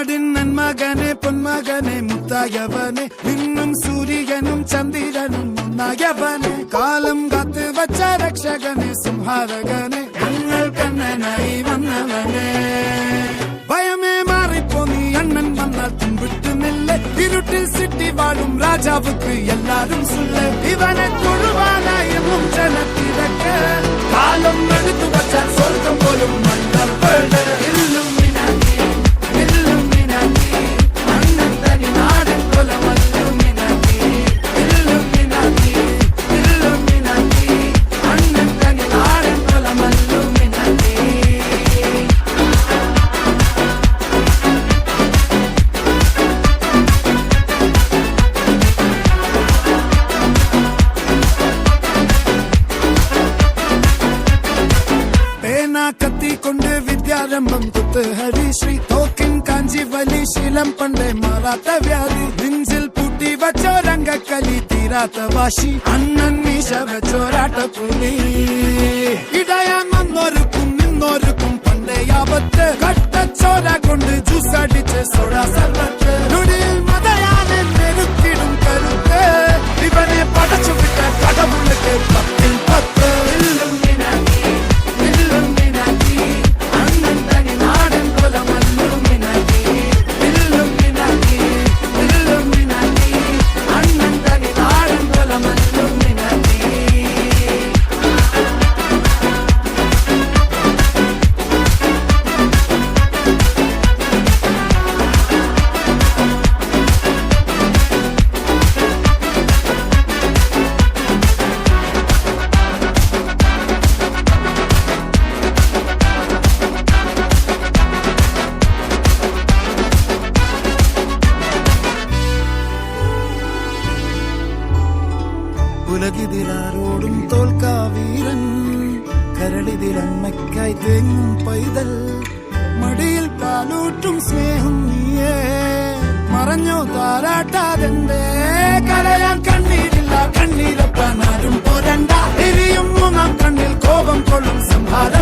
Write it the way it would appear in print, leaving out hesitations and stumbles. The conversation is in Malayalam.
നാടിൻ നന്മകനെ പൊന്മകനെ മുത്തായവനെ നിന്നും സൂര്യനും ചന്ദ്രനും ഒന്നായവനെ കാലം കാത്ത് വച്ച രക്ഷകനെ സംഹാരകനെ ഞങ്ങൾ കണ്ണനായി വന്നവനെ ഭയമേ മാറിപ്പോ നീ അണ്ണൻ വന്നാൽ തുമ്പിട്ടുന്നില്ല ഇരുട്ടിൽ സിറ്റി വാഴും രാജാവുക്ക് എല്ലാരും സുല്ല ഇവനെ തൊഴുവാനായി എന്നും ജനത്തിരക്ക് കാലം എടുത്തു വച്ചാൽ സ്വർഗം പോലും മണ്ണപ്പേട് കത്തിക്കൊണ്ട് വിദ്യാരംഭം കുത്ത് ഹരിശ്രീ തോക്കിൻ കാഞ്ചി വലി ശീലം പണ്ടേ മാറാത്ത വ്യാധി നെഞ്ചിൽ പൂട്ടി വച്ചോരംഗക്കലി തീരാത്ത വാശി അണ്ണൻ മീശ വെച്ചോരാട്ടപ്പുലി ഇടയാൻ വന്നോർക്കും നിന്നോർക്കും പണ്ടേ ആപത്ത് കട്ടച്ചോര കൊണ്ട് ജ്യൂസ് അടിച്ച് സോഡാ സർവത്ത് നുടിയിൽ മതയാനെ നെരുക്കിടും കരുത്ത് ഇവനെ പടച്ചു വിട്ട കടവുള്ളിട്ട് 10-10 ഉലകിതിലാരോടും തോൽക്കാവീരൻ കരളിതിലമ്മയ്ക്കായി തേങ്ങും പൈതൽ മടിയിൽ പാലൂട്ടും സ്നേഹം നീയേ മറഞ്ഞോ താരാട്ടാതെന്തേ കരയാൻ കണ്ണീരില്ല കണ്ണീരപ്പാൻ ആരും പോരണ്ട എരിയും മൂന്നാം കണ്ണിൽ കോപം കൊള്ളും സംഹാര